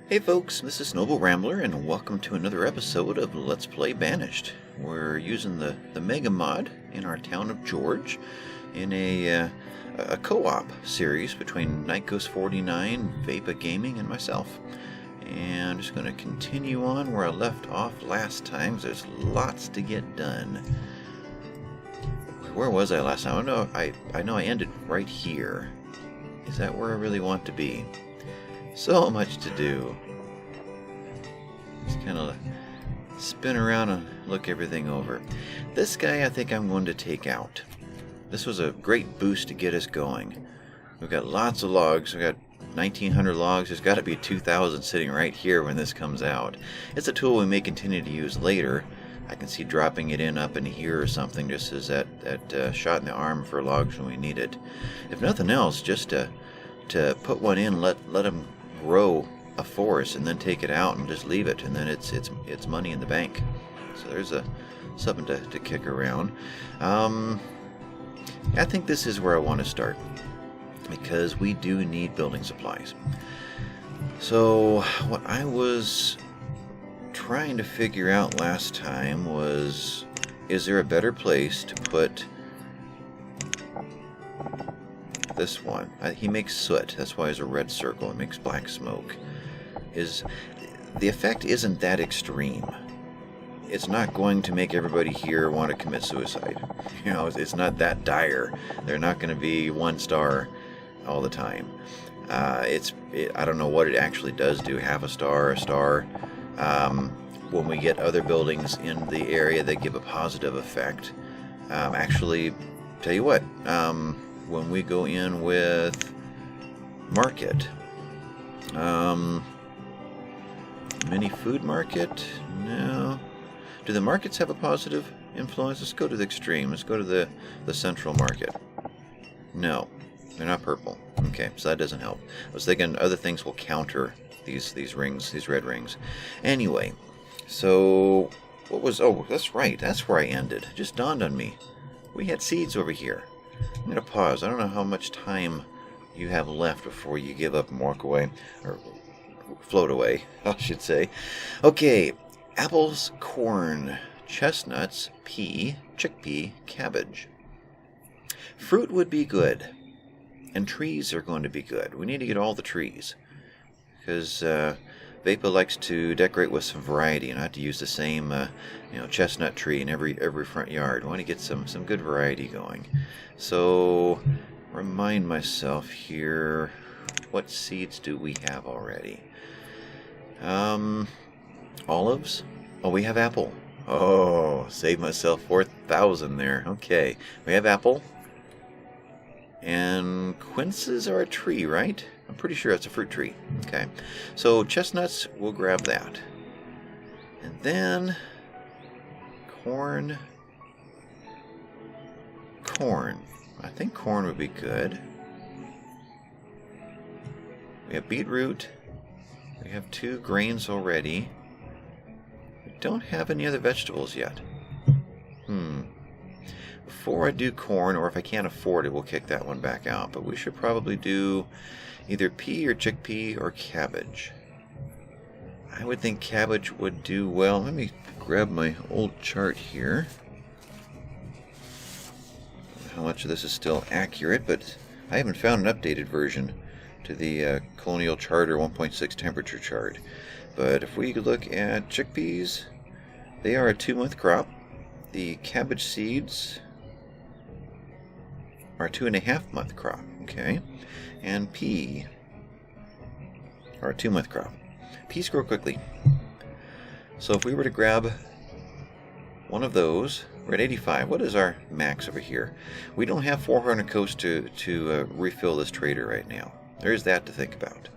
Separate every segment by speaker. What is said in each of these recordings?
Speaker 1: Hey folks, this is Noble Rambler and welcome to another episode of Let's Play Banished. We're using the MegaMod in our town of G.E.O.R.G.E in a co-op series between Nightghost49, Vaypah Gaming, and myself. And I'm just going to continue on where I left off last time, because there's lots to get done. Where was I last time? I know I ended right here. Is that where I really want to be? So much to do. Just kind of spin around and look everything over. This guy I think I'm going to take out. This was a great boost to get us going. We've got lots of logs. We've got 1,900 logs. There's got to be 2,000 sitting right here when this comes out. It's a tool we may continue to use later. I can see dropping it in up in here or something just as that shot in the arm for logs when we need it. If nothing else, just to put one in, let them grow a forest and then take it out and just leave it, and then it's money in the bank. So there's something to kick around. I think this is where I want to start because we do need building supplies. So what I was trying to figure out last time was, is there a better place to put this one? He makes soot. That's why there's a red circle. It makes black smoke. The effect isn't that extreme. It's not going to make everybody here want to commit suicide. You know, it's not that dire. They're not going to be 1 star all the time. I don't know what it actually does do. Half a star, a star. When we get other buildings in the area, they give a positive effect. Actually, tell you what. When we go in with market, mini food market, no. Do the markets have a positive influence? Let's go to the extreme. Let's go to the central market. No, they're not purple. Okay, so that doesn't help. I was thinking other things will counter these rings, these red rings. Anyway, so what was? Oh, that's right. That's where I ended. It just dawned on me. We had seeds over here. I'm going to pause. I don't know how much time you have left before you give up and walk away. Or float away, I should say. Okay, apples, corn, chestnuts, pea, chickpea, cabbage. Fruit would be good. And trees are going to be good. We need to get all the trees. Because Vaypah likes to decorate with some variety and not to use the same chestnut tree in every front yard. I want to get some good variety going. So remind myself here, what seeds do we have already? Olives? Oh, we have apple. Oh, save myself 4,000 there. Okay, we have apple. And quinces are a tree, right? I'm pretty sure it's a fruit tree. Okay, so chestnuts, we'll grab that. And then corn. I think corn would be good. We have beetroot. We have 2 grains already. We don't have any other vegetables yet. Before I do corn, or if I can't afford it, we'll kick that one back out. But we should probably do either pea or chickpea or cabbage. I would think cabbage would do well. Let me grab my old chart here. How much of this is still accurate, but I haven't found an updated version to the Colonial Charter 1.6 temperature chart. But if we look at chickpeas, they are a 2-month crop. The cabbage seeds are a 2.5-month crop. Okay, and pea are a 2-month crop. Peas grow quickly. So if we were to grab one of those, we're at 85. What is our max over here? We don't have 400 coats to refill this trader right now. There's that to think about.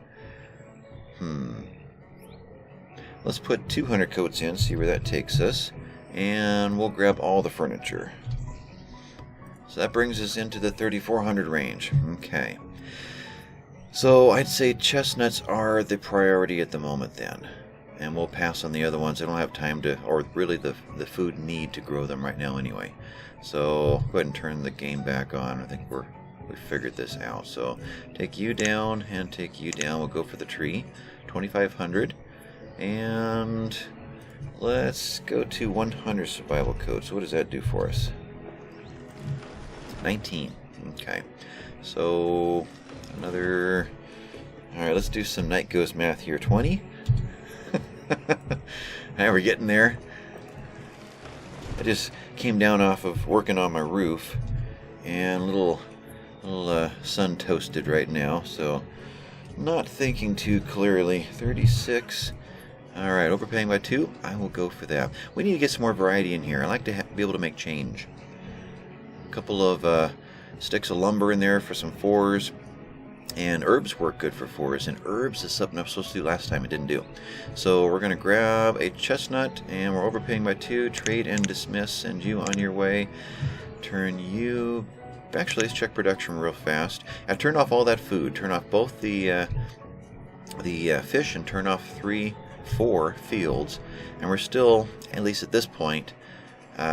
Speaker 1: Let's put 200 coats in, see where that takes us, and we'll grab all the furniture. So that brings us into the 3,400 range. Okay. So I'd say chestnuts are the priority at the moment then. And we'll pass on the other ones. I don't have time to, or really the food need to grow them right now anyway. So go ahead and turn the game back on. I think we figured this out. So take you down and take you down. We'll go for the tree. 2,500. And let's go to 100 survival code. So what does that do for us? 19. Okay. So another... Alright, let's do some Night Ghost math here. 20. Alright, we're getting there. I just came down off of working on my roof, and little sun toasted right now, so not thinking too clearly. 36. Alright, overpaying by 2. I will go for that. We need to get some more variety in here. I like to be able to make change. A couple of sticks of lumber in there for some 4s. And herbs work good for 4s, and herbs is something I'm supposed to do last time I didn't do. So we're going to grab a chestnut, and we're overpaying by 2. Trade and dismiss. Send you on your way. Turn you... Actually, let's check production real fast. I've turned off all that food. Turn off both the fish, and turn off 4 fields. And we're still, at least at this point,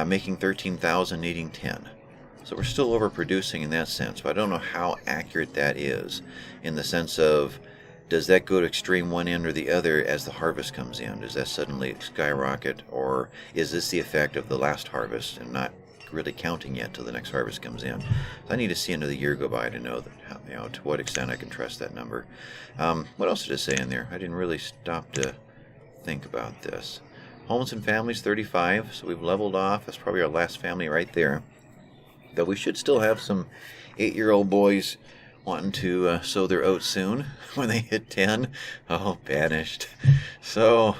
Speaker 1: making 13,000, needing 10. So we're still overproducing in that sense, but I don't know how accurate that is in the sense of, does that go to extreme one end or the other as the harvest comes in? Does that suddenly skyrocket, or is this the effect of the last harvest and not really counting yet till the next harvest comes in? So I need to see another year go by to know that, to what extent I can trust that number. What else did it say in there? I didn't really stop to think about this. Homes and families, 35, so we've leveled off. That's probably our last family right there. Though we should still have some 8-year-old boys wanting to sow their oats soon when they hit 10. Oh, banished. So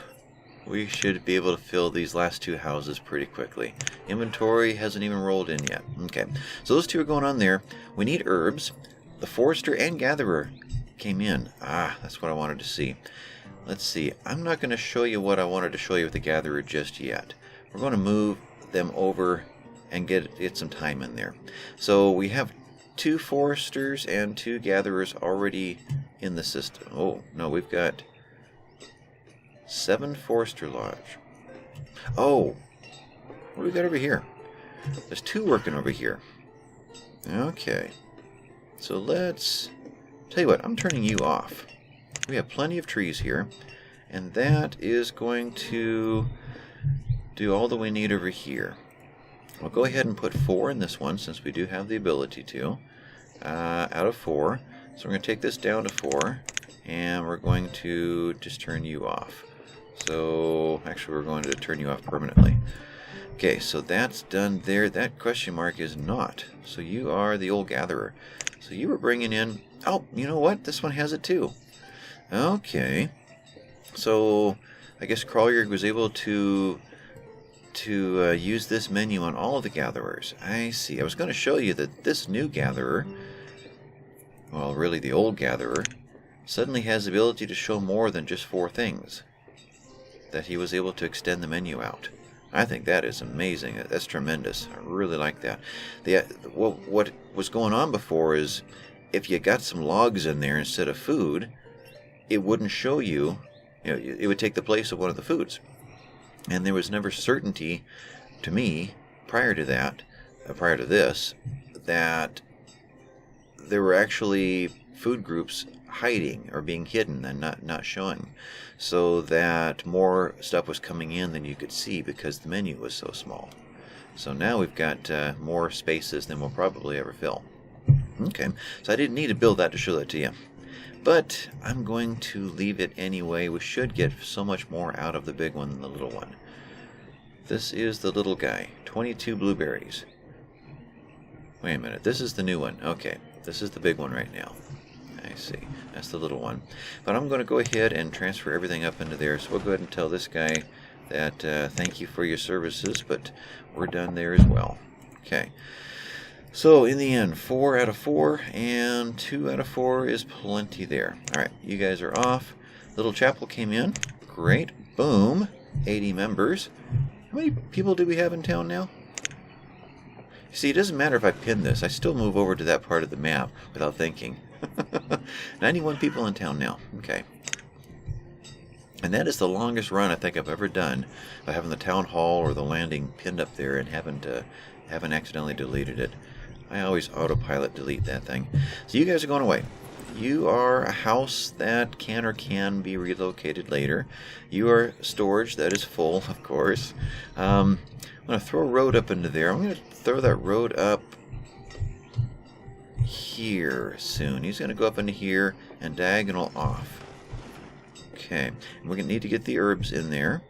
Speaker 1: we should be able to fill these last 2 houses pretty quickly. Inventory hasn't even rolled in yet. Okay, so those 2 are going on there. We need herbs. The forester and gatherer came in. That's what I wanted to see. Let's see. I'm not going to show you what I wanted to show you with the gatherer just yet. We're going to move them over and get some time in there. So we have 2 foresters and 2 gatherers already in the system. Oh, no, we've got 7 forester lodge. Oh, what do we got over here? There's 2 working over here. Okay. So let's... Tell you what, I'm turning you off. We have plenty of trees here, and that is going to do all that we need over here. We'll go ahead and put 4 in this one, since we do have the ability to, out of 4. So we're going to take this down to 4, and we're going to just turn you off. So, actually we're going to turn you off permanently. Okay, so that's done there. That question mark is not. So you are the old gatherer. So you were bringing in... Oh, you know what? This one has it too. Okay. So, I guess G.E.O.R.G.E was able to use this menu on all of the gatherers. I see. I was going to show you that this new gatherer, well, really the old gatherer, suddenly has the ability to show more than just 4 things. That he was able to extend the menu out. I think that is amazing. That's tremendous. I really like that. What was going on before is if you got some logs in there instead of food, it wouldn't show you, it would take the place of one of the foods. And there was never certainty to me prior to this, that there were actually food groups hiding or being hidden and not showing, so that more stuff was coming in than you could see because the menu was so small. So now we've got more spaces than we'll probably ever fill. Okay, so I didn't need to build that to show that to you. But I'm going to leave it anyway. We should get so much more out of the big one than the little one. This is the little guy. 22 blueberries. Wait a minute. This is the new one. Okay. This is the big one right now. I see. That's the little one. But I'm going to go ahead and transfer everything up into there. So we'll go ahead and tell this guy that thank you for your services, but we're done there as well. Okay. So, in the end, 4 out of 4, and 2 out of 4 is plenty there. Alright, you guys are off. Little chapel came in. Great. Boom. 80 members. How many people do we have in town now? See, it doesn't matter if I pin this. I still move over to that part of the map without thinking. 91 people in town now. Okay. And that is the longest run I think I've ever done by having the town hall or the landing pinned up there and haven't accidentally deleted it. I always autopilot delete that thing. So you guys are going away. you are a house that can be relocated later. You are storage that is full, of course. I'm going to throw a road up into there. I'm going to throw that road up here soon. He's going to go up into here and diagonal off. Okay, and we're going to need to get the herbs in there,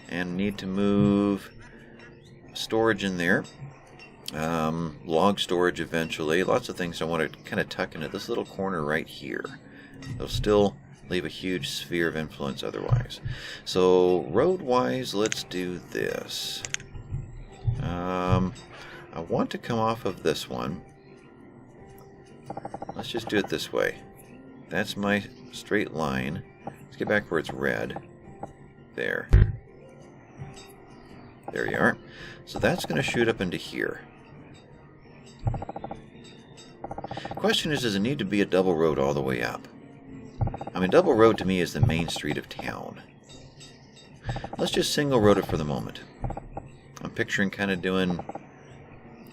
Speaker 1: and need to move storage in there. Log storage eventually. Lots of things I want to kind of tuck into this little corner right here. They'll still leave a huge sphere of influence otherwise. So road-wise, let's do this. I want to come off of this one. Let's just do it this way. That's my straight line. Let's get back where it's red. There. There you are. So that's going to shoot up into here. Question is, does it need to be a double road all the way up? I mean, double road to me is the main street of town. Let's just single road it for the moment. I'm picturing kind of doing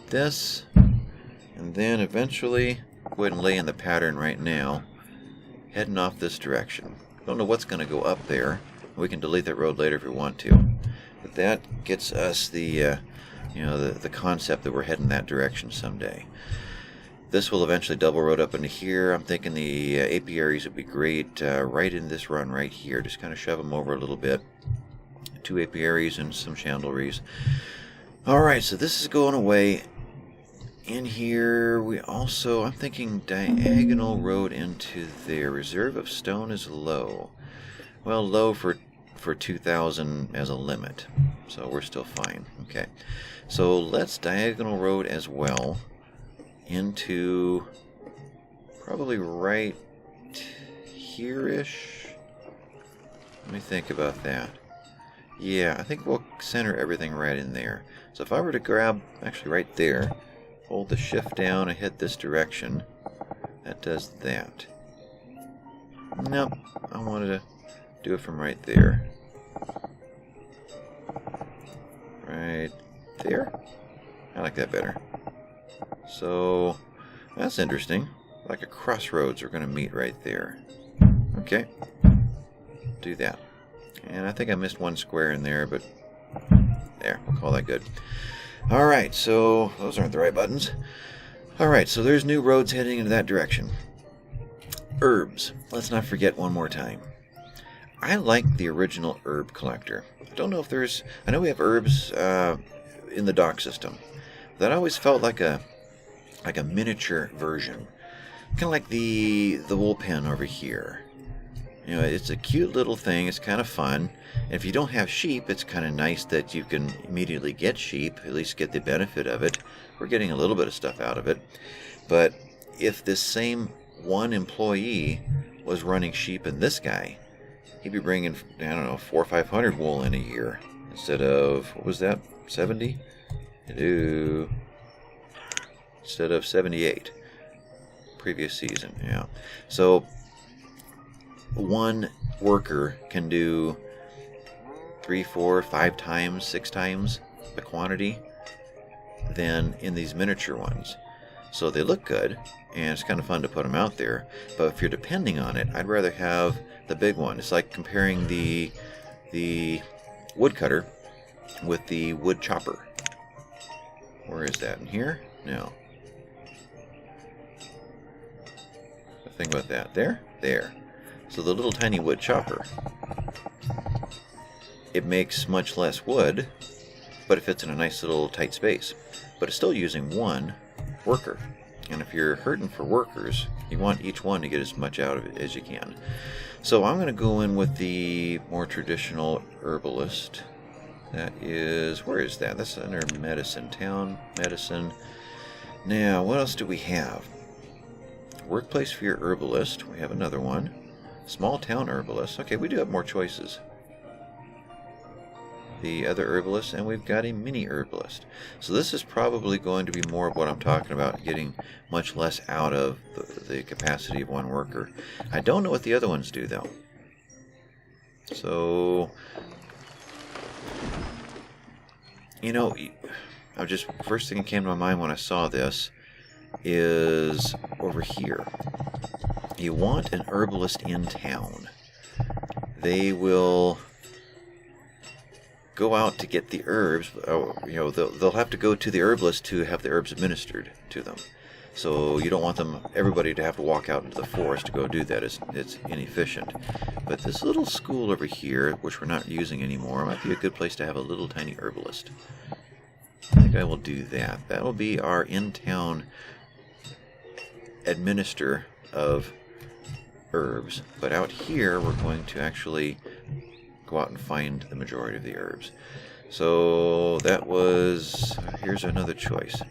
Speaker 1: this, and then eventually go ahead and lay in the pattern right now, heading off this direction. Don't know what's going to go up there. We can delete that road later if we want to, but that gets us the the concept that we're heading that direction someday. This will eventually double road up into here. I'm thinking the apiaries would be great right in this run right here. Just kind of shove them over a little bit. 2 apiaries and some chandleries. Alright, so this is going away. In here, we also, I'm thinking diagonal road into there. Reserve of stone is low. Well, low for 2,000 as a limit. So we're still fine. Okay. So let's diagonal road as well into probably right here-ish. Let me think about that. Yeah, I think we'll center everything right in there. So if I were to grab, actually right there, hold the shift down and hit this direction, that does that. Nope, I wanted to do it from right there. Right there? I like that better. So, that's interesting. Like a crossroads, we're going to meet right there. Okay. Do that. And I think I missed one square in there, but there, we'll call that good. Alright, so those aren't the right buttons. Alright, so there's new roads heading into that direction. Herbs. Let's not forget one more time. I like the original herb collector. I don't know if there's... I know we have herbs in the dock system. That always felt like a miniature version. Kind of like the wool pen over here. You know, it's a cute little thing. It's kind of fun. And if you don't have sheep, it's kind of nice that you can immediately get sheep, at least get the benefit of it. We're getting a little bit of stuff out of it. But if this same one employee was running sheep in this guy, he'd be bringing, I don't know, 400 or 500 wool in a year instead of, what was that, 70? Instead of 78 previous season. Yeah. So one worker can do 3, 4, 5 times, 6 times the quantity than in these miniature ones. So they look good, and it's kind of fun to put them out there. But if you're depending on it, I'd rather have the big one. It's like comparing the woodcutter with the wood chopper. Where is that? In here? No. Think about that. There. So the little tiny wood chopper, it makes much less wood, but it fits in a nice little tight space. But it's still using one worker. And if you're hurting for workers, you want each one to get as much out of it as you can. So I'm going to go in with the more traditional herbalist. That is, where is that? That's under medicine, town medicine. Now, what else do we have? Workplace for your herbalist. We have another one. Small town herbalist. Okay, we do have more choices. The other herbalist, and we've got a mini herbalist. So this is probably going to be more of what I'm talking about, getting much less out of the capacity of one worker. I don't know what the other ones do, though. So, you know, first thing that came to my mind when I saw this is over here. you want an herbalist in town. They will go out to get the herbs. You know, they'll have to go to the herbalist to have the herbs administered to them. So you don't want everybody to have to walk out into the forest to go do that. It's inefficient. But this little school over here, which we're not using anymore, might be a good place to have a little tiny herbalist. I think I will do that. That'll be our in-town administrator of herbs. But out here, we're going to actually go out and find the majority of the herbs. So that was... here's another choice.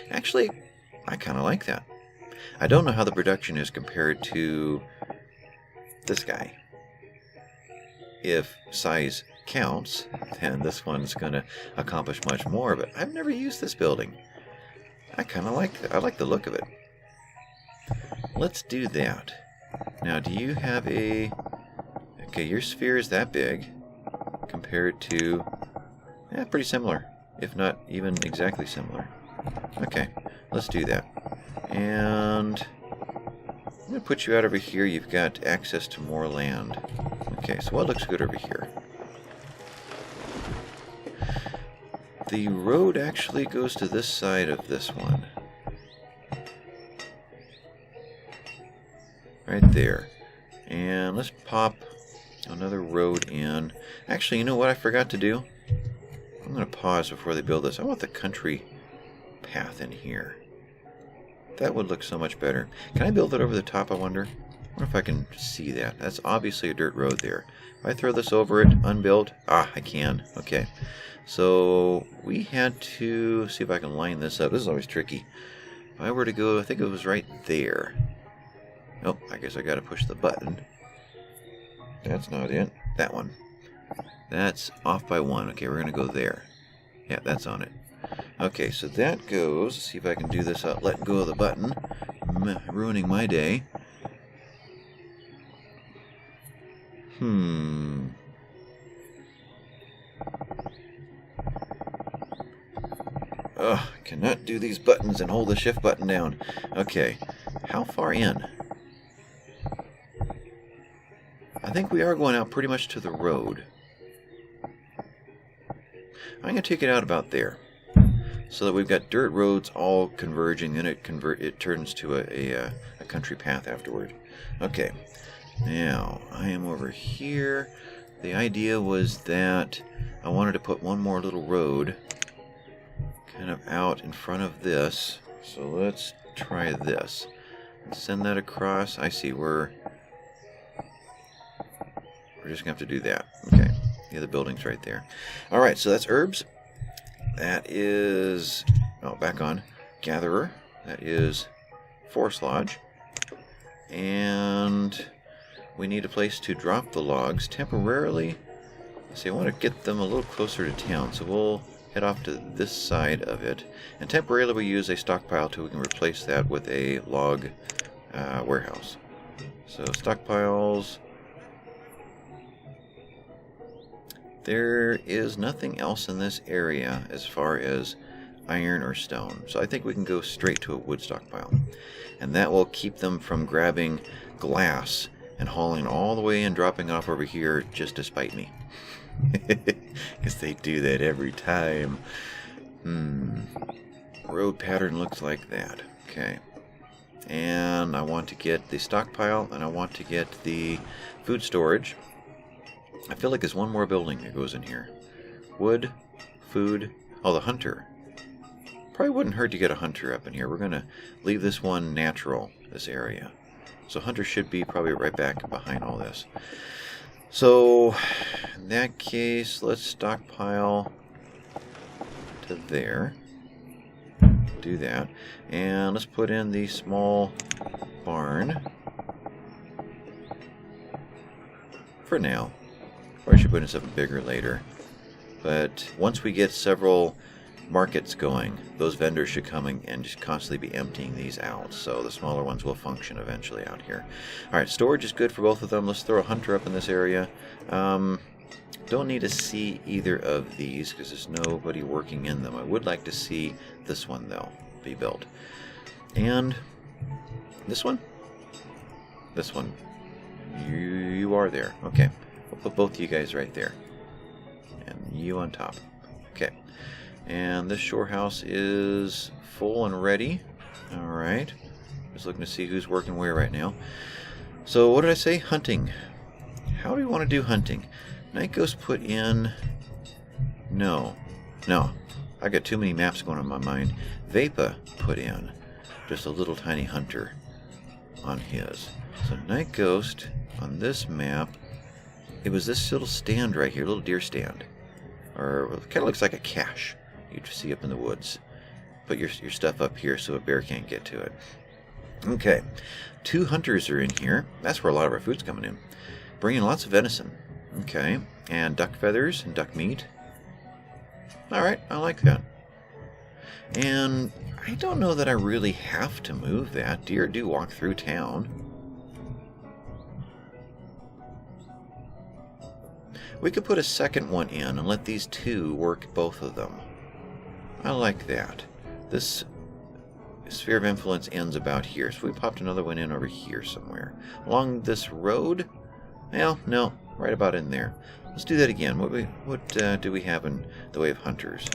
Speaker 1: Actually, I kind of like that. I don't know how the production is compared to this guy. If size counts, then this one's going to accomplish much more, but I've never used this building. I kind of like it. I like the look of it. Let's do that. Now, do you have a... okay, your sphere is that big compared to... yeah, pretty similar, if not even exactly similar. Okay, let's do that. And I'm going to put you out over here. You've got access to more land. Okay, so what looks good over here? The road actually goes to this side of this one. Right there. And let's pop another road in. Actually, you know what I forgot to do? I'm going to pause before they build this. I want the country path in here. That would look so much better. Can I build it over the top, I wonder? I wonder if I can see that. That's obviously a dirt road there. If I throw this over it, unbuilt, I can. Okay. So we had to see if I can line this up. This is always tricky. If I were to go, I think it was right there. Oh, I guess I got to push the button. That's not it. That one. That's off by one. Okay, we're going to go there. Yeah, that's on it. Okay, so that goes. Let's see if I can do this without letting go of the button. Ruining my day. Ugh, cannot do these buttons and hold the shift button down. Okay, how far in? I think we are going out pretty much to the road. I'm going to take it out about there. So that we've got dirt roads all converging, and it turns to a country path afterward. Okay, now I am over here. The idea was that I wanted to put one more little road kind of out in front of this. So let's try this. Send that across. I see, we're just going to have to do that. Okay, yeah, the building's right there. Alright, so that's herbs. That is, back on, Gatherer. That is Forest Lodge. And we need a place to drop the logs temporarily. Let's see, I want to get them a little closer to town, so we'll head off to this side of it. And temporarily we use a stockpile till we can replace that with a log warehouse. So stockpiles. There is nothing else in this area as far as iron or stone. So I think we can go straight to a wood stockpile. And that will keep them from grabbing glass and hauling all the way and dropping off over here just to spite me. Because they do that every time. Road pattern looks like that. Okay. And I want to get the stockpile, and I want to get the food storage. I feel like there's one more building that goes in here. Wood, food, the hunter. Probably wouldn't hurt to get a hunter up in here. We're going to leave this one natural, this area. So hunter should be probably right back behind all this. So, in that case, let's stockpile to there. Do that. And let's put in the small barn. For now. Or I should put in something bigger later. But once we get several markets going, those vendors should come and just constantly be emptying these out. So the smaller ones will function eventually out here. Alright, storage is good for both of them. Let's throw a hunter up in this area. Don't need to see either of these because there's nobody working in them. I would like to see this one, though, be built. And this one? This one. You are there. Okay. We'll put both of you guys right there. And you on top. Okay. And this shore house is full and ready. Alright. Just looking to see who's working where right now. So what did I say? Hunting. How do we want to do hunting? Night Ghost put in... No. I got too many maps going on in my mind. Vaypah put in just a little tiny hunter on his. So Night Ghost on this map, it was this little stand right here, little deer stand. Or it kind of looks like a cache you'd see up in the woods. Put your stuff up here so a bear can't get to it. Okay, 2 hunters are in here. That's where a lot of our food's coming in. Bringing lots of venison. Okay, and duck feathers and duck meat. Alright, I like that. And I don't know that I really have to move that. Deer do walk through town. We could put a second one in and let these 2 work both of them. I like that. This sphere of influence ends about here, so we popped another one in over here somewhere. Along this road? Well, no, right about in there. Let's do that again. What do we have in the way of hunters?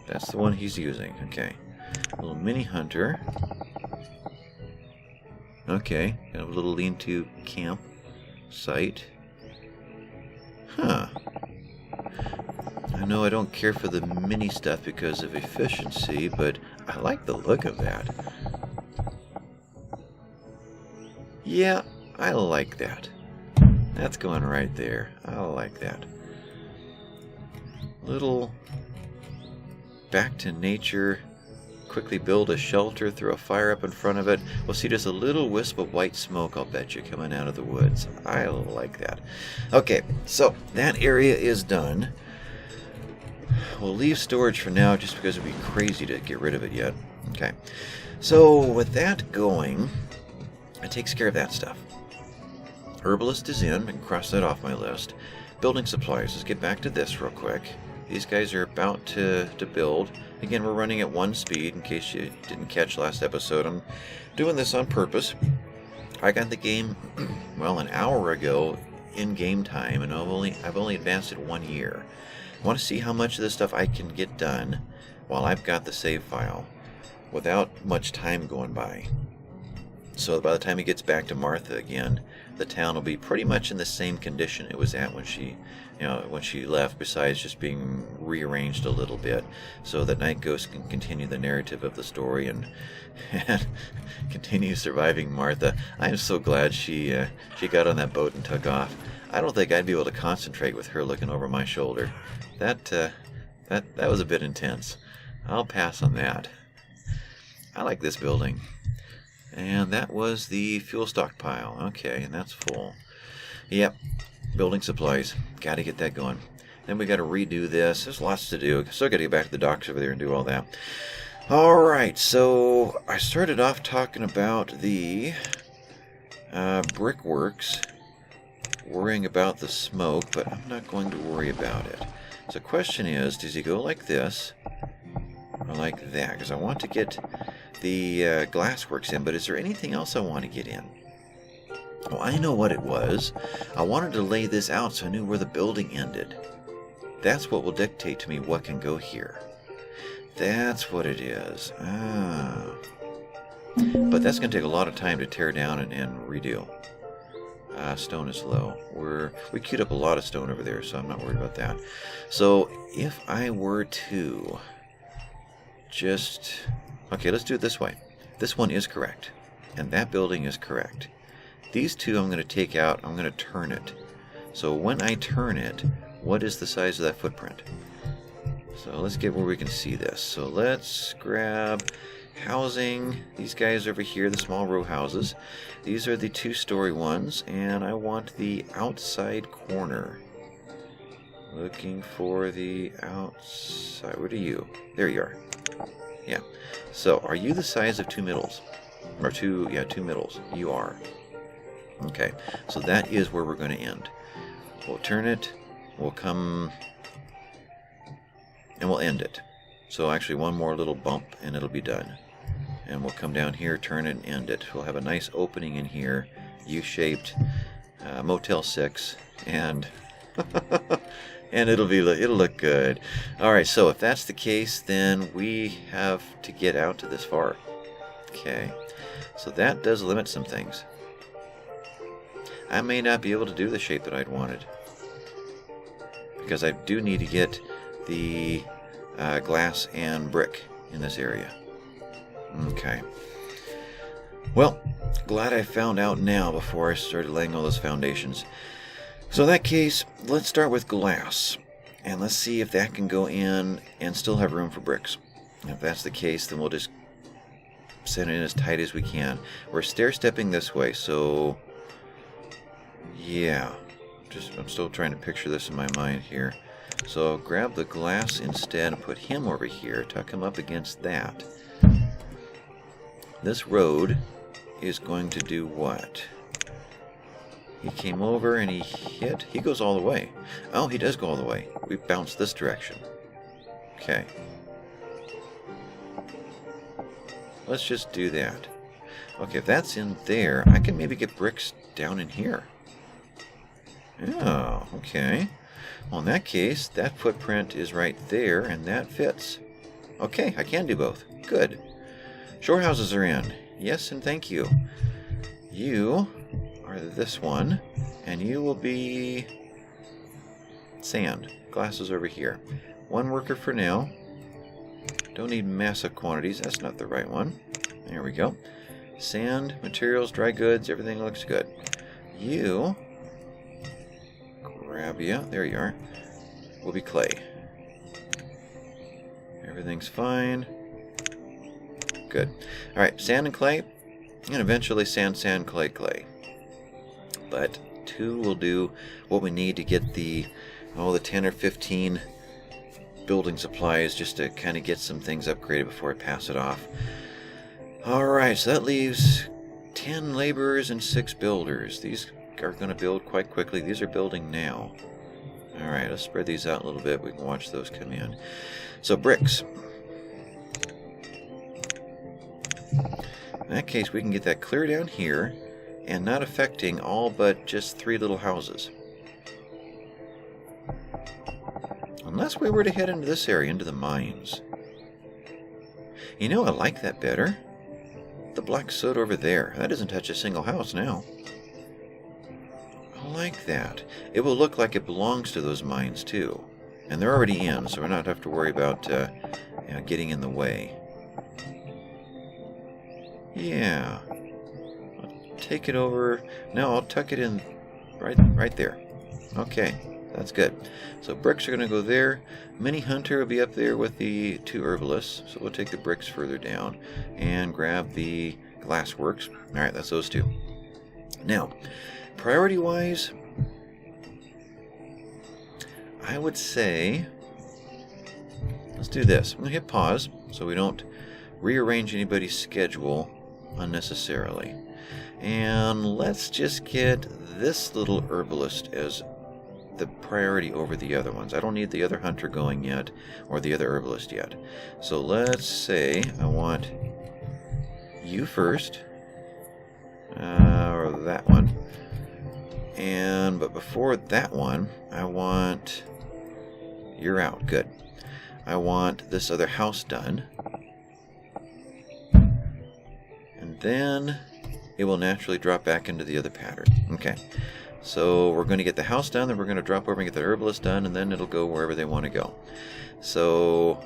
Speaker 1: That's the one he's using. Okay. A little mini hunter. Okay. Got a little lean-to camp site. Huh. I know I don't care for the mini stuff because of efficiency, but I like the look of that. Yeah, I like that. That's going right there. I like that. Little back to nature. Quickly build a shelter, throw a fire up in front of it. We'll see just a little wisp of white smoke, I'll bet you, coming out of the woods. I like that. Okay, so that area is done. We'll leave storage for now just because it would be crazy to get rid of it yet. Okay, so with that going, it takes care of that stuff. Herbalist is in. I can cross that off my list. Building supplies. Let's get back to this real quick. These guys are about to build. Again, we're running at 1 speed, in case you didn't catch last episode. I'm doing this on purpose. I got the game, well, an hour ago in game time, and I've only advanced it 1 year. I want to see how much of this stuff I can get done while I've got the save file without much time going by. So by the time he gets back to Martha again, the town will be pretty much in the same condition it was at when she left, besides just being rearranged a little bit, so that Night Ghost can continue the narrative of the story and continue surviving Martha. I am so glad she got on that boat and took off. I don't think I'd be able to concentrate with her looking over my shoulder. That was a bit intense. I'll pass on that. I like this building. And that was the fuel stockpile. Okay, and that's full. Yep, building supplies. Got to get that going. Then we got to redo this. There's lots to do. Still got to get back to the docks over there and do all that. Alright, so I started off talking about the brickworks, worrying about the smoke, but I'm not going to worry about it. So the question is, does he go like this or like that? Because I want to get the glassworks in, but is there anything else I want to get in? Oh, I know what it was. I wanted to lay this out so I knew where the building ended. That's what will dictate to me what can go here. That's what it is. Ah. But that's going to take a lot of time to tear down and redo. Stone is low. We queued up a lot of stone over there, so I'm not worried about that. So if I were to just... Okay, let's do it this way. This one is correct, and that building is correct. These two I'm going to take out. I'm going to turn it. So when I turn it, what is the size of that footprint? So let's get where we can see this. So let's grab housing. These guys over here, the small row houses. These are the 2-story ones, and I want the outside corner. Looking for the outside. What are you? There you are. Yeah. So, are you the size of 2 middles? Or 2 middles. You are. Okay. So that is where we're going to end. We'll turn it. We'll come... and we'll end it. So actually one more little bump and it'll be done. And we'll come down here, turn it, and end it. We'll have a nice opening in here, U-shaped, Motel 6, and and it'll look good. All right, so if that's the case, then we have to get out to this far. Okay, so that does limit some things. I may not be able to do the shape that I'd wanted, because I do need to get the glass and brick in this area. Okay. Well, glad I found out now before I started laying all those foundations. So in that case, let's start with glass. And let's see if that can go in and still have room for bricks. And if that's the case, then we'll just set it in as tight as we can. We're stair-stepping this way, so yeah. I'm still trying to picture this in my mind here. So grab the glass instead and put him over here. Tuck him up against that. This road is going to do what? He came over and he hit. He goes all the way. Oh, he does go all the way. We bounce this direction. Okay. Let's just do that. Okay, if that's in there, I can maybe get bricks down in here. Oh, okay. Well, in that case, that footprint is right there, and that fits. Okay, I can do both. Good. Shore houses are in. Yes, and thank you. You are this one, and you will be sand. Glasses over here. One worker for now. Don't need massive quantities. That's not the right one. There we go. Sand, materials, dry goods, everything looks good. You, grab you. There you are. Will be clay. Everything's fine. Good. Alright, sand and clay, and eventually sand, sand, clay, clay. But 2 will do what we need to get the 10 or 15 building supplies, just to kind of get some things upgraded before I pass it off. Alright, so that leaves 10 laborers and 6 builders. These are going to build quite quickly. These are building now. Alright, let's spread these out a little bit. We can watch those come in. So bricks. In that case, we can get that clear down here and not affecting all but just 3 little houses. Unless we were to head into this area, into the mines. You know, I like that better. The black soot over there. That doesn't touch a single house now. I like that. It will look like it belongs to those mines, too. And they're already in, so we're not have to worry about getting in the way. Yeah. I'll take it over. No, I'll tuck it in right there. Okay, that's good. So bricks are going to go there. Mini Hunter will be up there with the 2 herbalists. So we'll take the bricks further down and grab the glassworks. Alright, that's those 2. Now, priority-wise, I would say, let's do this. I'm going to hit pause so we don't rearrange anybody's schedule unnecessarily. And let's just get this little herbalist as the priority over the other ones. I don't need the other hunter going yet, or the other herbalist yet. So let's say I want you first, or that one. But before that one, I want... You're out. Good. I want this other house done. And then it will naturally drop back into the other pattern. Okay. So we're going to get the house done, then we're going to drop over and get the herbalist done, and then it'll go wherever they want to go. So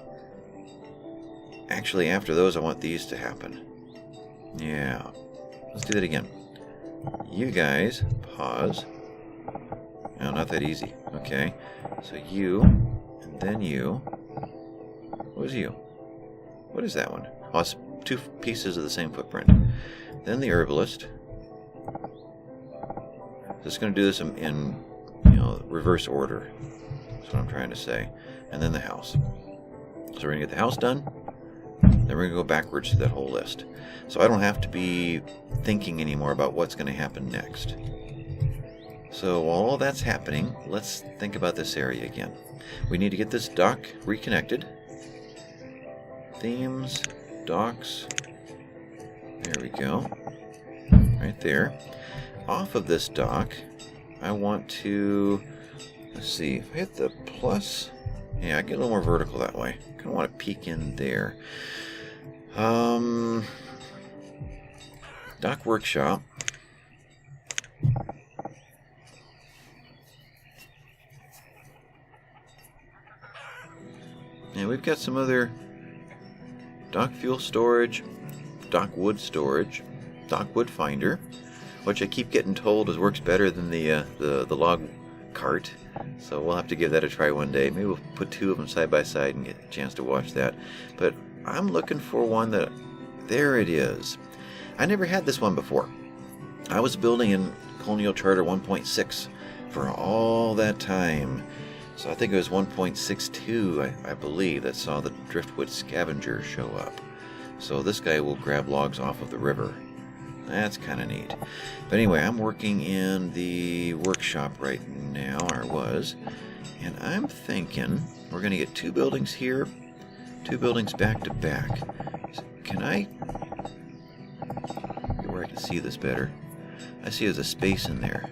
Speaker 1: actually after those I want these to happen. Yeah. Let's do that again. You guys, pause. No, not that easy. Okay. So you, and then you. What was you? What is that one? Oh, it's 2 pieces of the same footprint. Then the herbalist. Just going to do this in reverse order. That's what I'm trying to say. And then the house. So we're going to get the house done. Then we're going to go backwards through that whole list. So I don't have to be thinking anymore about what's going to happen next. So while all that's happening, let's think about this area again. We need to get this dock reconnected. themes, docks. There we go. Right there. Off of this dock, I want to, let's see, if I hit the plus, yeah, I get a little more vertical that way. Kind of want to peek in there. Dock workshop. And we've got some other dock fuel storage, dock wood storage, dock wood finder, which I keep getting told works better than the log cart. So we'll have to give that a try one day. Maybe we'll put two of them side by side and get a chance to watch that. But I'm looking for one that, there it is. I never had this one before. I was building in Colonial Charter 1.6 for all that time. So I think it was 1.62, I believe, that saw the Driftwood Scavenger show up. So this guy will grab logs off of the river. That's kind of neat. But anyway, I'm working in the workshop right now, or was, and I'm thinking we're going to get two buildings here, two buildings back to back. So can I, where I can see this better, I see there's a space in there.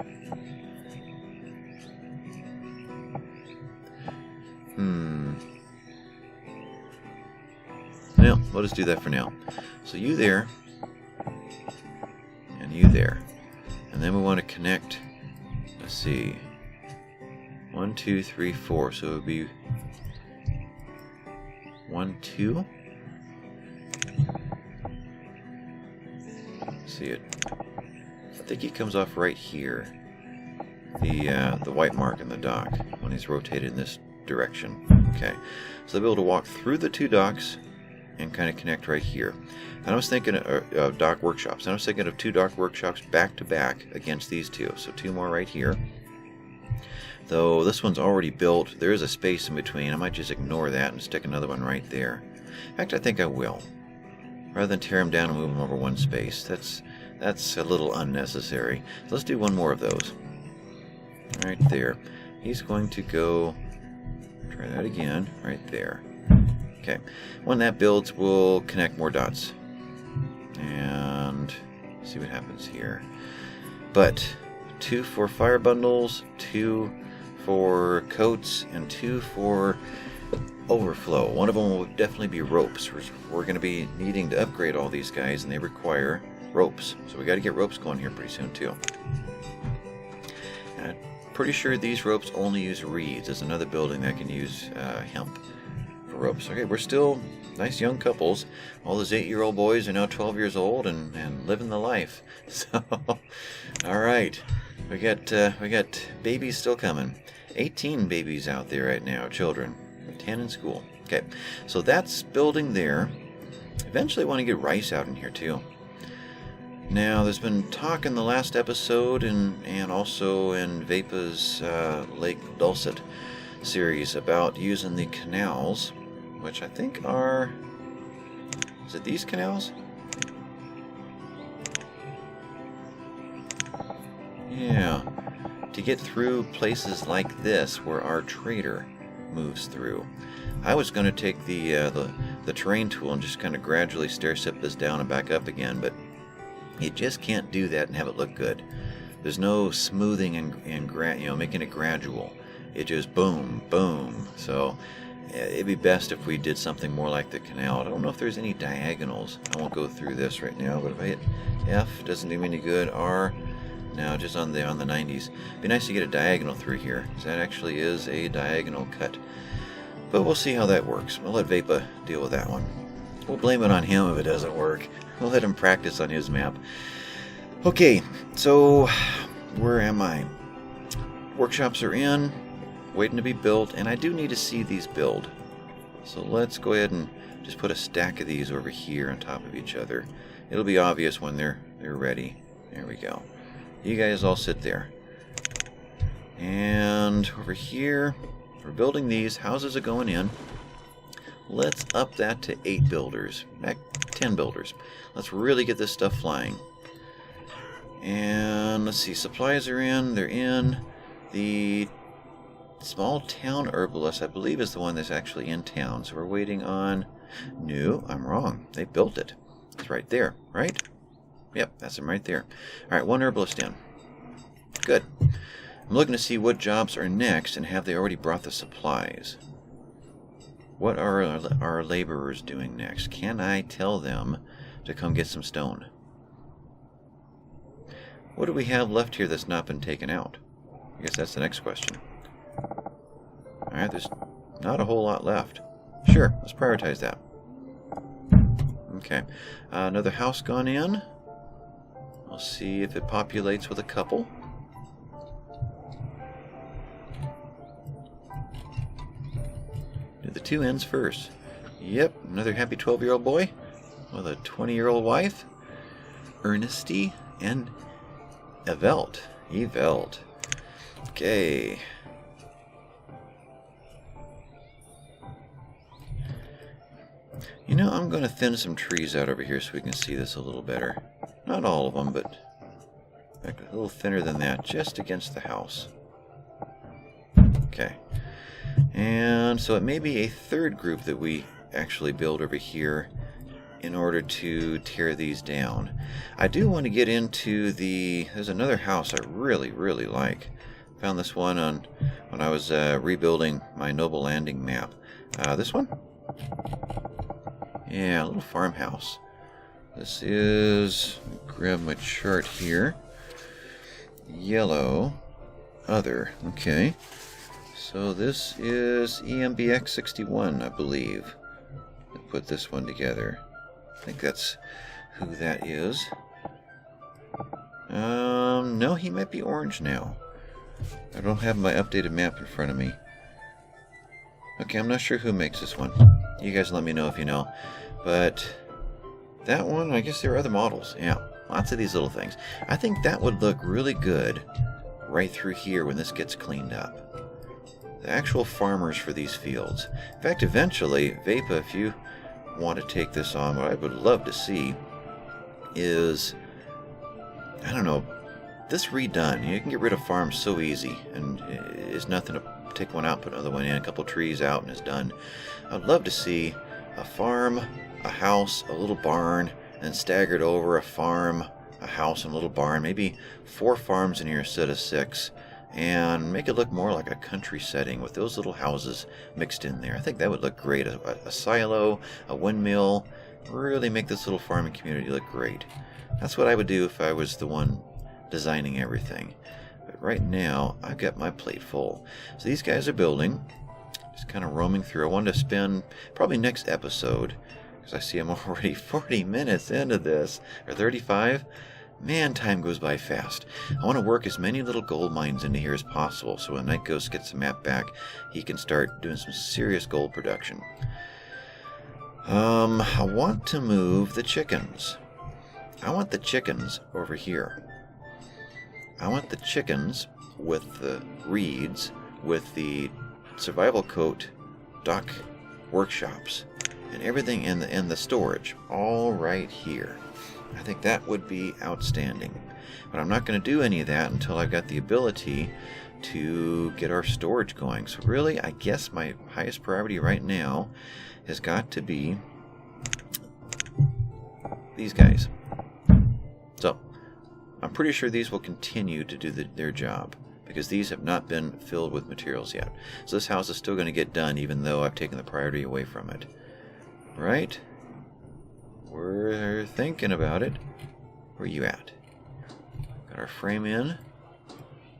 Speaker 1: Well, we'll just do that for now. So you there, and you there. And then we want to connect, let's see, 1, 2, 3, 4. So it would be 1, 2. See it. I think he comes off right here. The white mark in the dock when he's rotated in this direction. Okay. So they'll be able to walk through the two docks and kind of connect right here. And I was thinking of dock workshops. And I was thinking of two dock workshops back to back against these two. So two more right here. Though this one's already built, there is a space in between. I might just ignore that and stick another one right there. In fact, I think I will. Rather than tear them down and move them over one space. That's a little unnecessary. So let's do one more of those. Right there. He's going to go, try that again, right there. Okay, when that builds, we'll connect more dots and see what happens here. But 2 for fire bundles, 2 for coats, and 2 for overflow. One of them will definitely be ropes. We're going to be needing to upgrade all these guys, and they require ropes. So we got to get ropes going here pretty soon too. And I'm pretty sure these ropes only use reeds. There's another building that can use hemp for ropes. Okay, we're still nice young couples. All those 8-year-old boys are now 12 years old and living the life. So, all right, we got babies still coming. 18 babies out there right now, children. 10 in school. Okay, so that's building there. Eventually, I want to get rice out in here too. Now, there's been talk in the last episode and also in Vaypah's Lake Dulcet series about using the canals, which I think are, is it these canals? Yeah, to get through places like this where our trader moves through. I was going to take the terrain tool and just kind of gradually stair-step this down and back up again, but you just can't do that and have it look good. There's no smoothing and making it gradual. It just boom, boom. So it'd be best if we did something more like the canal. I don't know if there's any diagonals. I won't go through this right now, but if I hit F, doesn't do me any good. R, no, just on the 90s. It'd be nice to get a diagonal through here, because that actually is a diagonal cut. But we'll see how that works. We'll let Vaypah deal with that one. We'll blame it on him if it doesn't work. We'll let him practice on his map. Okay, so where am I? Workshops are in, waiting to be built, and I do need to see these build. So let's go ahead and just put a stack of these over here on top of each other. It'll be obvious when they're ready. There we go. You guys all sit there. And over here, we're building these. Houses are going in. Let's up that to 8 builders. Back 10 builders. Let's really get this stuff flying. And let's see, supplies are in. They're in. The small town herbalist, I believe, is the one that's actually in town. So we're waiting on No, I'm wrong. They built it. It's right there, right? Yep, that's them right there. All right, one herbalist in. Good. I'm looking to see what jobs are next, and have they already brought the supplies? What are our laborers doing next? Can I tell them to come get some stone? What do we have left here that's not been taken out? I guess that's the next question. Alright, there's not a whole lot left. Sure, let's prioritize that. Okay, another house gone in. We'll see if it populates with a couple. Do the two ends first. Yep, another happy 12-year-old boy with a 20-year-old wife. Ernesty and Evelt. Okay. You know, I'm going to thin some trees out over here so we can see this a little better. Not all of them, but a little thinner than that, just against the house. Okay. And so it may be a third group that we actually build over here in order to tear these down. I do want to get into there's another house I really, really like. Found this one when I was rebuilding my Noble Landing map. This one? Yeah, a little farmhouse. This is, grab my chart here. Yellow, other, okay. So this is EMBX61, I believe. I put this one together. I think that's who that is. No, he might be orange now. I don't have my updated map in front of me. Okay, I'm not sure who makes this one. You guys let me know if you know. But that one, I guess there are other models. Yeah, lots of these little things. I think that would look really good right through here when this gets cleaned up. The actual farmers for these fields. In fact, eventually, Vaypah, if you want to take this on, what I would love to see is, I don't know, this redone. You can get rid of farms so easy, and it's nothing to take one out, put another one in, a couple trees out, and it's done. I'd love to see a farm, a house, a little barn, and staggered over a farm, a house, and a little barn. Maybe 4 farms in here instead of 6. And make it look more like a country setting with those little houses mixed in there. I think that would look great. A silo, a windmill, really make this little farming community look great. That's what I would do if I was the one designing everything. But right now, I've got my plate full. So these guys are building. Just kind of roaming through. I wanted to spend probably next episode, because I see I'm already 40 minutes into this, or 35. Man, time goes by fast. I want to work as many little gold mines into here as possible, so when Night Ghost gets the map back, he can start doing some serious gold production. I want to move the chickens. I want the chickens over here. I want the chickens with the reeds, with the survival coat dock workshops, and everything in the storage, all right here. I think that would be outstanding. But I'm not going to do any of that until I've got the ability to get our storage going. So really, I guess my highest priority right now has got to be these guys. So, I'm pretty sure these will continue to do their job, because these have not been filled with materials yet. So this house is still going to get done even though I've taken the priority away from it. Right? We're thinking about it. Where you at? Got our frame in.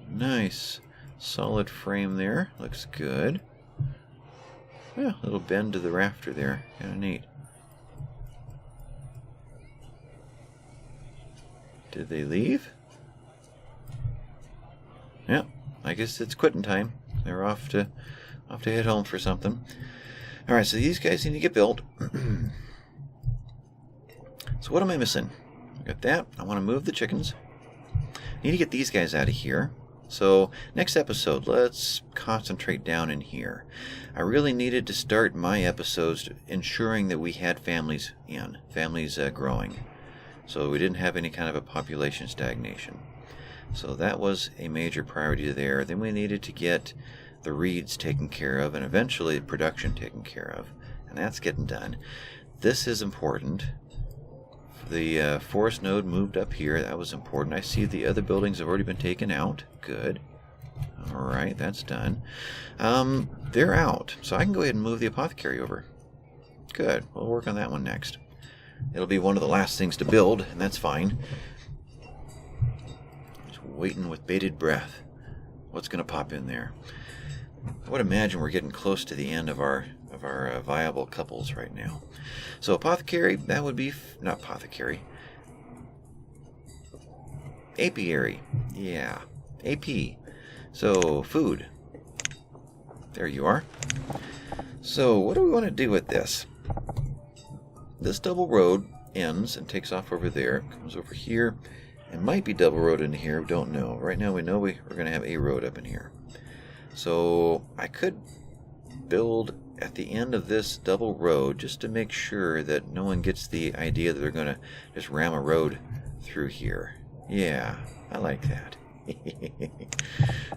Speaker 1: Nice. Solid frame there. Looks good. Yeah, a little bend to the rafter there. Kind of neat. Did they leave? Yeah, I guess it's quitting time. They're off to head home for something. Alright, so these guys need to get built. So what am I missing? I got that. I want to move the chickens. I need to get these guys out of here. So next episode, let's concentrate down in here. I really needed to start my episodes ensuring that we had families growing. So we didn't have any kind of a population stagnation. So that was a major priority there. Then we needed to get the reeds taken care of, and eventually production taken care of. and that's getting done. This is important. The forest node moved up here. That was important. I see the other buildings have already been taken out. Good. Alright, that's done. They're out, so I can go ahead and move the apothecary over. Good. We'll work on that one next. It'll be one of the last things to build, and that's fine. Just waiting with bated breath. What's going to pop in there? I would imagine we're getting close to the end of our viable couples right now. So apothecary, that would be not apothecary. Apiary, yeah, AP. So food. There you are. So what do we want to do with this? This double road ends and takes off over there, comes over here. It might be double road in here, we don't know. Right now we know we're going to have a road up in here. So I could build at the end of this double road just to make sure that no one gets the idea that they're going to just ram a road through here. Yeah, I like that.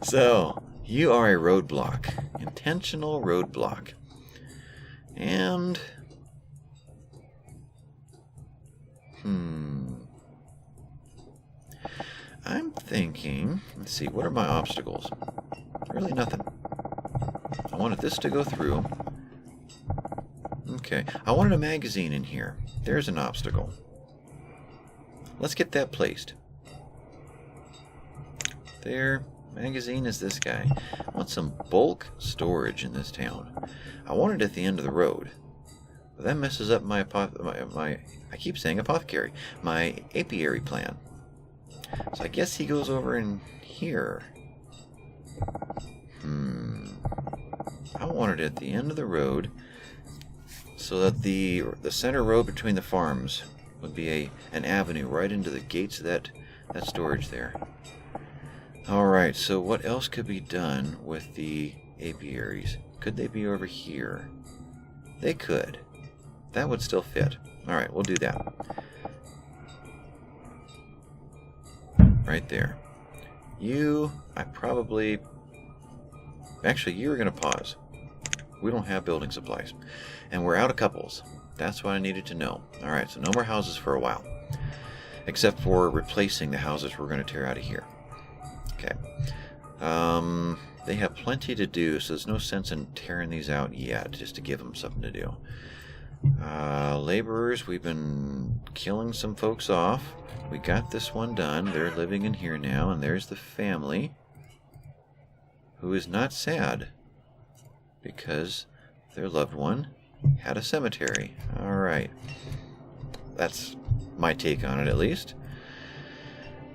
Speaker 1: So, you are a roadblock. Intentional roadblock. And... I'm thinking... Let's see, what are my obstacles? Really nothing. I wanted this to go through. Okay, I wanted a magazine in here. There's an obstacle. Let's get that placed. There, magazine is this guy. I want some bulk storage in this town. I want it at the end of the road. But that messes up my I keep saying apothecary, my apiary plan. So I guess he goes over in here. I want it at the end of the road so that the center road between the farms would be an avenue right into the gates of that storage there. Alright, so what else could be done with the apiaries? Could they be over here? They could. That would still fit. Alright, we'll do that. Right there. You, actually, you're going to pause. We don't have building supplies. And we're out of couples. That's what I needed to know. Alright, so no more houses for a while. Except for replacing the houses we're going to tear out of here. Okay. They have plenty to do, so there's no sense in tearing these out yet, just to give them something to do. Laborers, we've been killing some folks off. We got this one done. They're living in here now, and there's the family, who is not sad, because their loved one had a cemetery. Alright. That's my take on it, at least.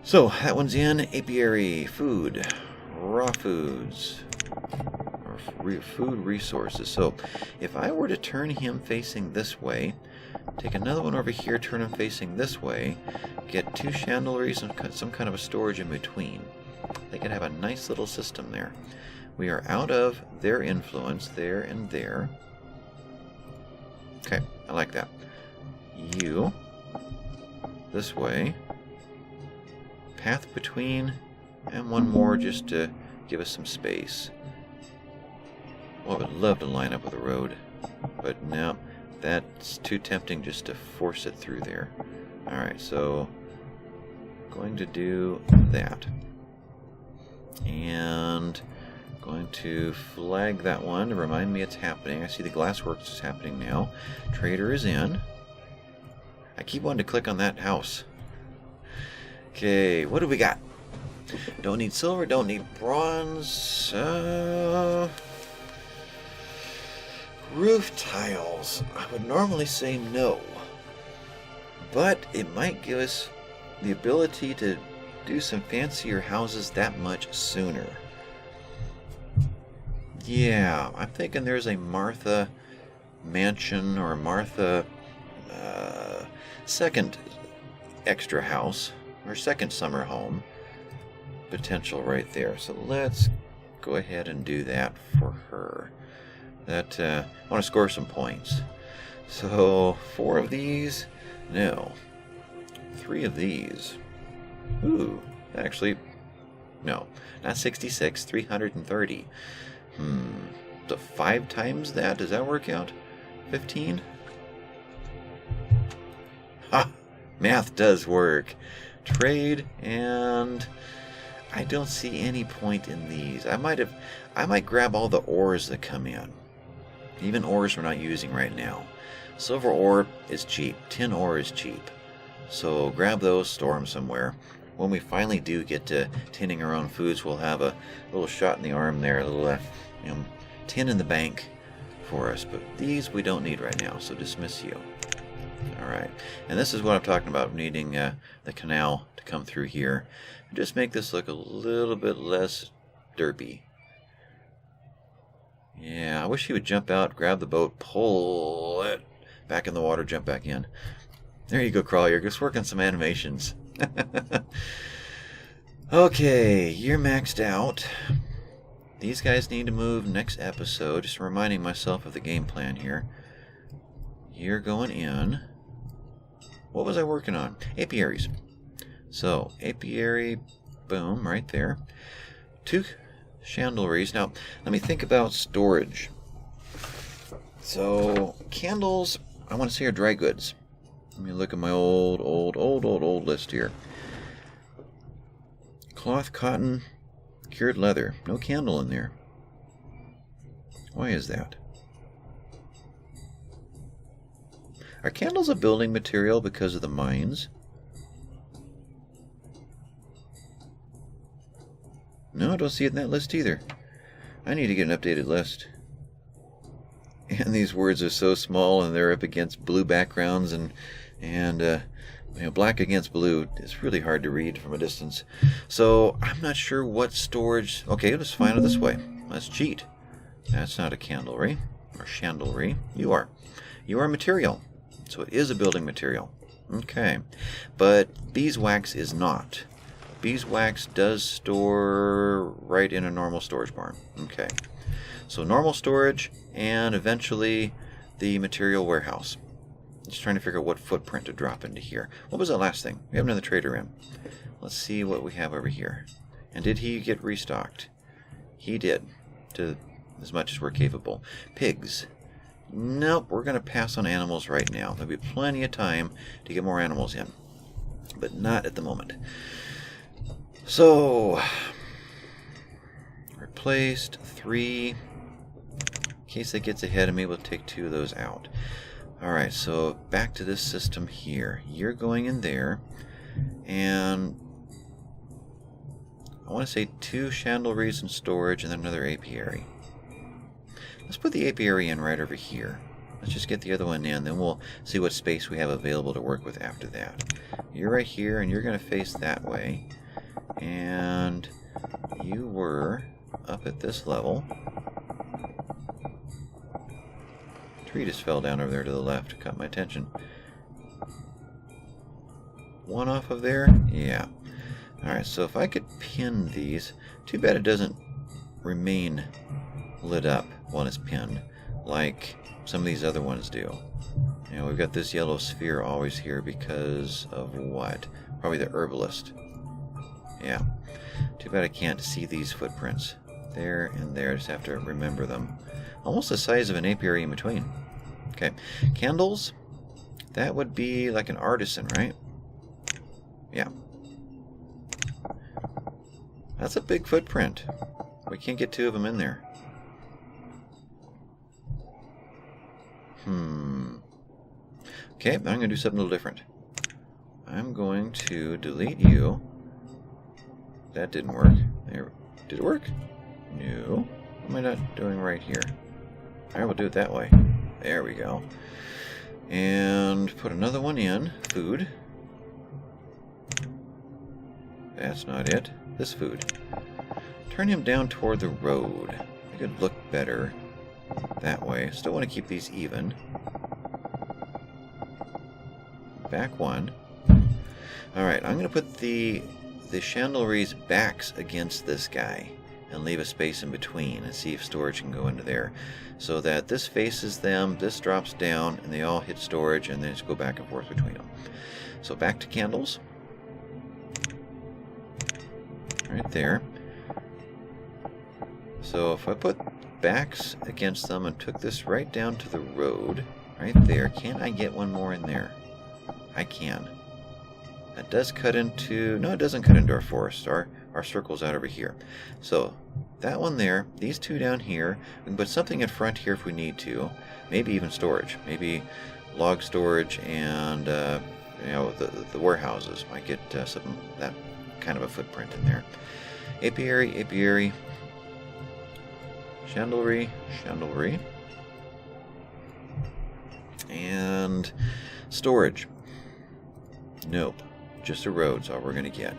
Speaker 1: So, that one's in. Apiary, food, raw foods, or food resources. So, if I were to turn him facing this way, take another one over here, turn him facing this way, get two chandeliers and some kind of a storage in between, they could have a nice little system there. We are out of their influence there and there. Okay, I like that. You, this way. Path between, and one more just to give us some space. Well, I would love to line up with a road, but no, that's too tempting just to force it through there. Alright, so going to do that. And going to flag that one to remind me it's happening. I see the glassworks is happening now. Trader is in. I keep wanting to click on that house. Okay, what do we got? Don't need silver, don't need bronze. Roof tiles. I would normally say no, but it might give us the ability to do some fancier houses that much sooner. Yeah, I'm thinking there's a Martha mansion or a Martha second extra house or second summer home potential right there. So let's go ahead and do that for her. That I want to score some points. So 4 of these, no. 3 of these. Ooh, actually, no, not 66, 330. So 5 times that, does that work out? 15? Ha! Math does work. Trade, and I don't see any point in these. I might grab all the ores that come in. Even ores we're not using right now. Silver ore is cheap. Tin ore is cheap. So grab those, store them somewhere. When we finally do get to tinning our own foods, we'll have a little shot in the arm there, a little tin in the bank for us. But these we don't need right now, so dismiss you. Alright, and this is what I'm talking about, needing the canal to come through here. Just make this look a little bit less derpy. Yeah, I wish he would jump out, grab the boat, pull it back in the water, jump back in. There you go, Crawler. Just working some animations. Okay, you're maxed out. These guys need to move next episode. Just reminding myself of the game plan here. You're going in. What was I working on? Apiaries. So, apiary, boom, right there. 2 chandleries. Now, let me think about storage. So, candles, I want to say are dry goods. Let me look at my old list here. Cloth, cotton, cured leather. No candle in there. Why is that? Are candles a building material because of the mines? No, I don't see it in that list either. I need to get an updated list. And these words are so small, and they're up against blue backgrounds, and black against blue. It's really hard to read from a distance. So I'm not sure what storage. Okay, let's find it this way. Let's cheat. That's not a candlery or chandlery. You are material. So it is a building material. Okay. But beeswax is not. Beeswax does store right in a normal storage barn. Okay. So normal storage and eventually the material warehouse. Just trying to figure out what footprint to drop into here. What was that last thing? We have another trader in. Let's see what we have over here. And did he get restocked? He did. To as much as we're capable. Pigs. Nope, we're going to pass on animals right now. There'll be plenty of time to get more animals in. But not at the moment. So, replaced 3. In case that gets ahead of me, we'll take 2 of those out. Alright, so back to this system here. You're going in there. And I want to say 2 chandleries in storage and then another apiary. Let's put the apiary in right over here. Let's just get the other one in, then we'll see what space we have available to work with after that. You're right here, and you're going to face that way. And you were up at this level. Tree just fell down over there to the left. Caught my attention. One off of there? Yeah. Alright, so if I could pin these. Too bad it doesn't remain lit up while it's pinned, like some of these other ones do. You know, we've got this yellow sphere always here because of what? Probably the herbalist. Yeah. Too bad I can't see these footprints. There and there. Just have to remember them. Almost the size of an apiary in between. Okay. Candles. That would be like an artisan, right? Yeah. That's a big footprint. We can't get 2 of them in there. Okay, I'm going to do something a little different. I'm going to delete you. That didn't work. There. Did it work? No. What am I not doing right here? Alright, we'll do it that way. There we go. And put another one in. Food. That's not it. This food. Turn him down toward the road. It could look better that way. Still want to keep these even. Back 1. Alright, I'm going to put the chandleries backs against this guy and leave a space in between and see if storage can go into there. So that this faces them, this drops down, and they all hit storage and then just go back and forth between them. So back to candles. Right there. So if I put backs against them and took this right down to the road, Right there. Can I get one more in there? I can. That does cut into... No, it doesn't cut into our forest. Our circle's out over here. So, that one there. These two down here. We can put something in front here if we need to. Maybe even storage. Maybe log storage and, you know, the warehouses. Might get some that kind of a footprint in there. Apiary, apiary. Chandlery, chandlery. And storage. Nope. Just a road's all we're going to get.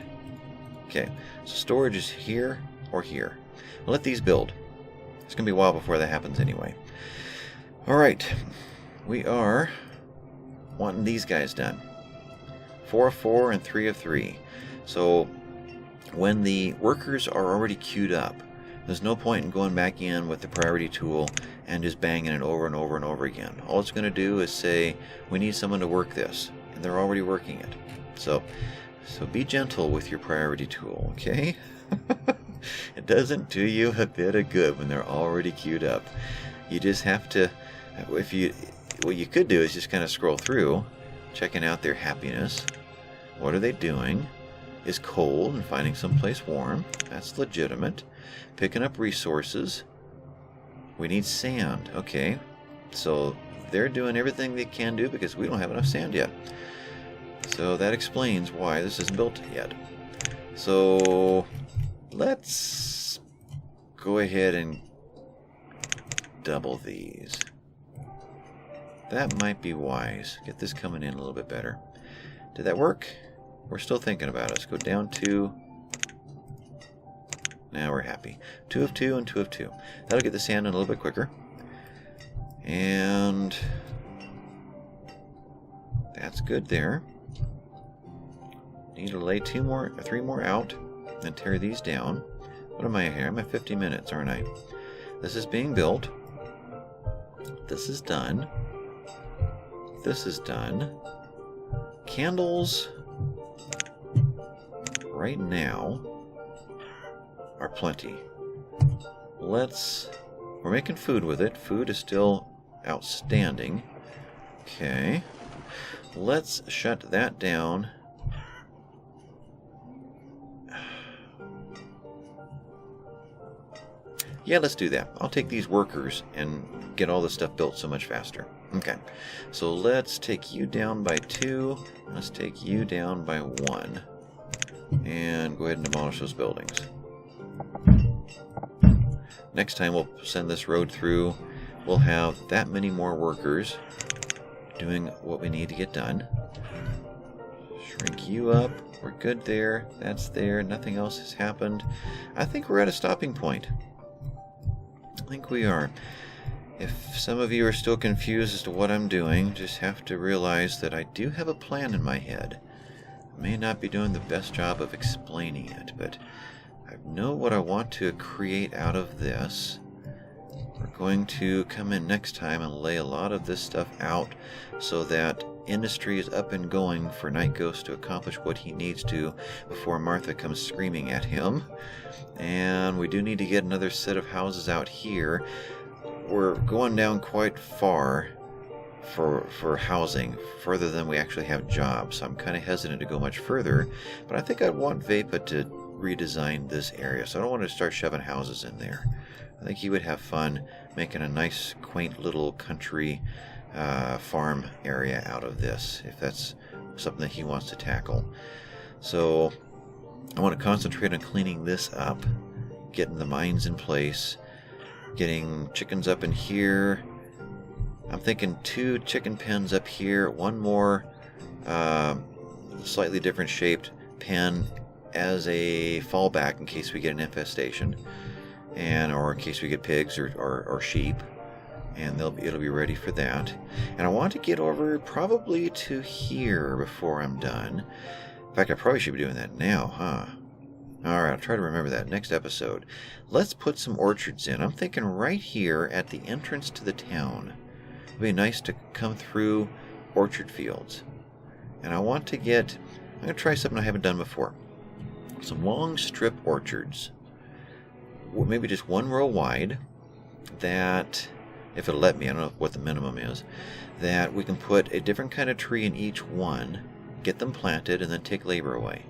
Speaker 1: Okay. So storage is here or here. We'll let these build. It's going to be a while before that happens anyway. Alright. We are wanting these guys done. 4 of 4 and 3 of 3. So when the workers are already queued up, there's no point in going back in with the priority tool and just banging it over and over and over again. All it's going to do is say, we need someone to work this. And they're already working it. So be gentle with your priority tool, okay? It doesn't do you a bit of good when they're already queued up. You just have to, what you could do is just kind of scroll through, checking out their happiness. What are they doing? Is cold and finding someplace warm. That's legitimate. Picking up resources. We need sand. Okay. So they're doing everything they can do because we don't have enough sand yet. So that explains why this isn't built yet. So let's go ahead and double these. That might be wise. Get this coming in a little bit better. Did that work? We're still thinking about it. Let's go down 2. Now we're happy. 2 of 2 and 2 of 2. That'll get the sand in a little bit quicker. And that's good there. Need to lay 3 more out and tear these down. What am I here? I'm at 50 minutes, aren't I? This is being built. This is done. This is done. Candles right now are plenty. We're making food with it. Food is still outstanding. Okay. Let's shut that down. Yeah, let's do that. I'll take these workers and get all this stuff built so much faster. Okay. So let's take you down by 2. Let's take you down by 1. And go ahead and demolish those buildings. Next time we'll send this road through. We'll have that many more workers doing what we need to get done. Shrink you up. We're good there. That's there. Nothing else has happened. I think we're at a stopping point. I think we are. If some of you are still confused as to what I'm doing, just have to realize that I do have a plan in my head. I may not be doing the best job of explaining it, but I know what I want to create out of this. We're going to come in next time and lay a lot of this stuff out so that industry is up and going for Night Ghost to accomplish what he needs to before Martha comes screaming at him. And we do need to get another set of houses out here. We're going down quite far for housing, further than we actually have jobs. So I'm kind of hesitant to go much further, but I think I want Vaypah to redesign this area, so I don't want to start shoving houses in there. I think he would have fun making a nice, quaint little country farm area out of this, if that's something that he wants to tackle. So I want to concentrate on cleaning this up, getting the mines in place, getting chickens up in here. I'm thinking 2 chicken pens up here, 1 more slightly different shaped pen as a fallback in case we get an infestation, or in case we get pigs or sheep, and it'll be ready for that. And I want to get over probably to here before I'm done. In fact, I probably should be doing that now, huh? Alright, I'll try to remember that next episode. Let's put some orchards in. I'm thinking right here at the entrance to the town. It'd be nice to come through orchard fields. And I want to I'm going to try something I haven't done before. Some long strip orchards. Maybe just 1 row wide that if it'll let me, I don't know what the minimum is, that we can put a different kind of tree in each one, get them planted, and then take labor away.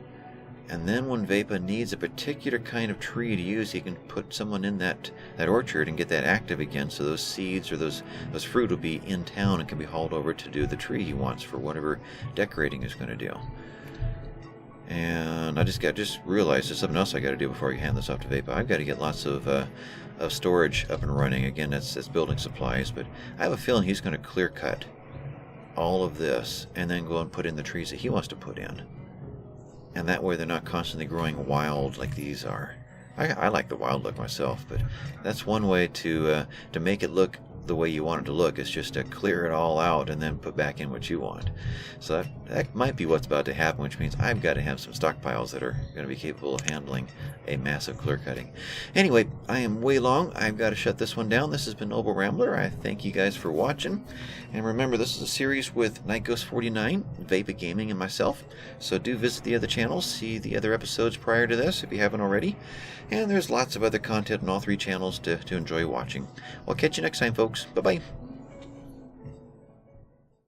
Speaker 1: And then when Vaypah needs a particular kind of tree to use, he can put someone in that orchard and get that active again, so those seeds or those fruit will be in town and can be hauled over to do the tree he wants for whatever decorating he's going to do. And I just realized there's something else I got to do before I hand this off to Vaypah. I've got to get lots of storage up and running. Again, that's building supplies, but I have a feeling he's going to clear cut all of this and then go and put in the trees that he wants to put in. And that way they're not constantly growing wild like these are. I like the wild look myself, but that's one way to make it look the way you want it to look, is just to clear it all out and then put back in what you want. So that might be what's about to happen, which means I've got to have some stockpiles that are going to be capable of handling a massive clear cutting. Anyway, I am way long. I've got to shut this one down. This has been Noble Rambler. I thank you guys for watching. And remember, this is a series with NightGhost49, Vaypah Gaming, and myself. So do visit the other channels, see the other episodes prior to this if you haven't already. And there's lots of other content on all three channels to enjoy watching. I'll catch you next time, folks. Bye-bye.